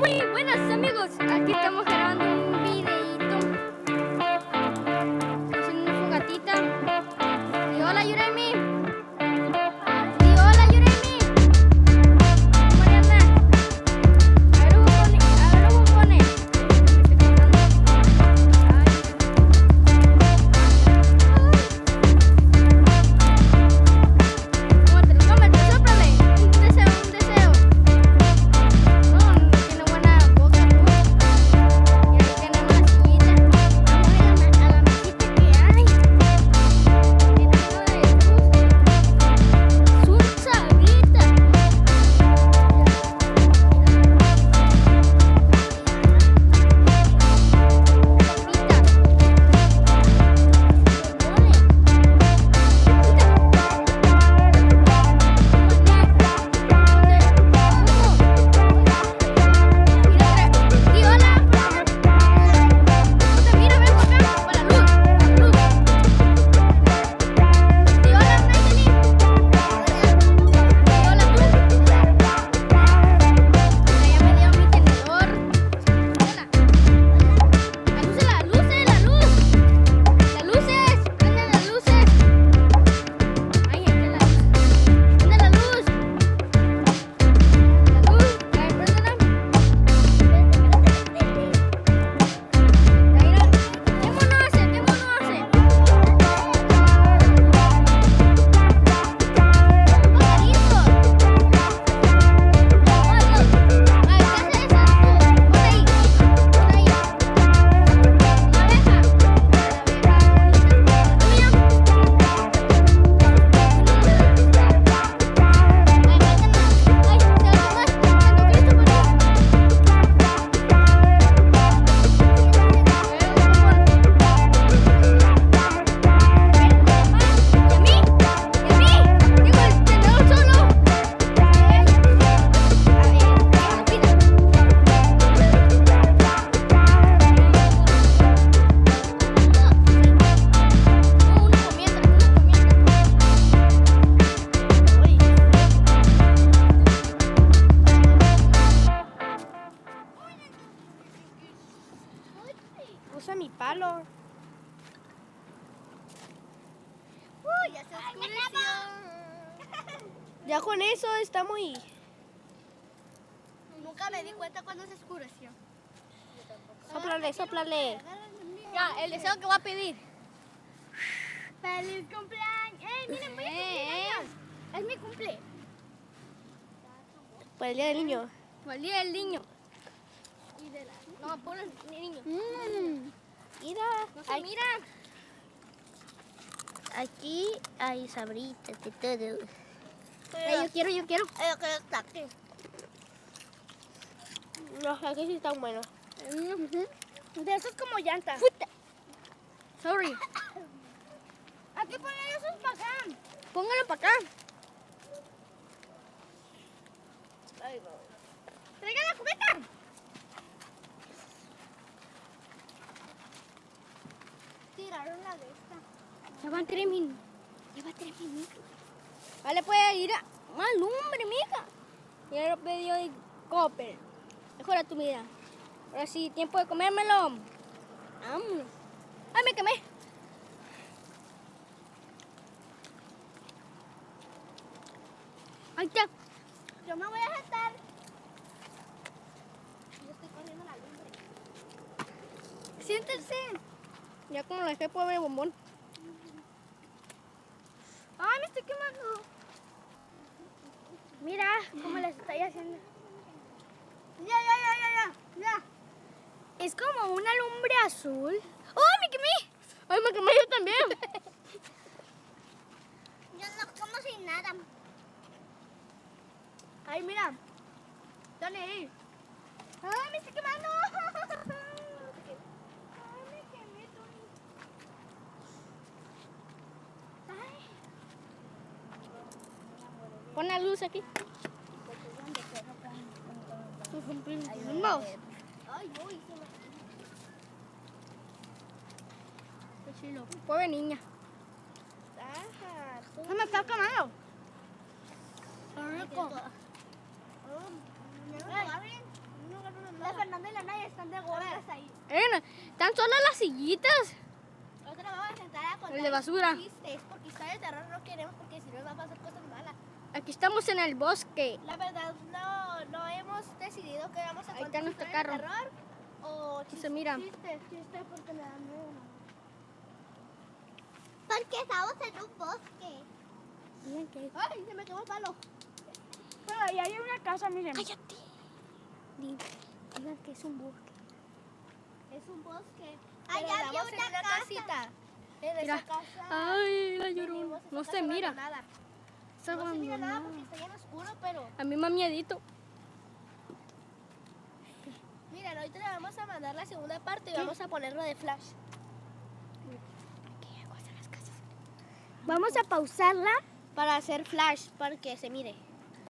Muy buenas amigos, aquí estamos grabando un videito haciendo una fogatita. Y hola Yuremi. Y hola Yuremi. ¿Cómo le anda? A ver bubones. Cómete, sóplale. Un deseo. Tiene buena boca tú. Y ahí tenemos la sillita. Vamos a la mesita que hay. Sus sabritas. Usa mi palo. Ya se oscureció. Ya con eso está muy... Nunca me di cuenta cuando se oscureció. Sóplale. Ya, el deseo que voy a pedir. ¡Feliz cumpleaños! Miren, voy a cumpleaños! Es mi cumple. Por el día del niño. Por el día del niño. Y de la... No, por el niño. Mira, No se mira. aquí hay sabritas de todo. Yo quiero. Yo quiero estar aquí. No, aquí sí están buenos. De esos como llantas. Sorry. Aquí ponen esos para acá. Póngalo para acá. Traigan la cubeta. Tiraron la de esta. Ya van 3 minutos. Vale, puede ir a más lumbre, mija. Ya lo pidió el Copper. Mejora tu vida. Ahora sí, tiempo de comérmelo. Vámonos. ¡Ay, me quemé! Ahí está. Yo me voy a sentar. Yo estoy corriendo la lumbre. Siéntense. Ya como lo dejé, puedo ver el bombón. ¡Ay, me estoy quemando! Mira cómo les estoy haciendo. Ya. Es como una lumbre azul. ¡Oh, me quemé! ¡Ay, me quemé yo también! Yo no como sin nada. Ay, mira. Dale ahí. ¡Ay, me estoy quemando! Ay, me quemé, Tony. Ay. Pon la luz aquí. Vamos. Ay, no, hice la... Pobre niña. Se me está quemando. Está rico. No, Están solo las sillitas. Nosotros vamos a sentar a contar El de basura. chistes, porque historias de terror no queremos, porque si no nos va a pasar cosas malas. Aquí estamos en el bosque. La verdad, no hemos decidido que vamos a Ahí contar está nuestro historias de carro. terror o Sí se mira. chistes porque me dan miedo. Porque estamos en un bosque. Miren que... Ay, se me quemó el palo. Pero ahí hay una casa, miren. ¡Cállate! Digan que es un bosque. Es un bosque. Allá Pero había andamos en una una casa. casita. En Mira. esa casa. Ay, la venimos, llorona. esa No casa se mira. abandonada. Está No se mira nada abandonada. porque está bien oscuro, pero A mí me da miedito. miren, ahorita le vamos a mandar la segunda parte y vamos a ponerlo de flash. Aquí hay aguas en las casas. Vamos a pausarla. Para hacer flash, para que se mire.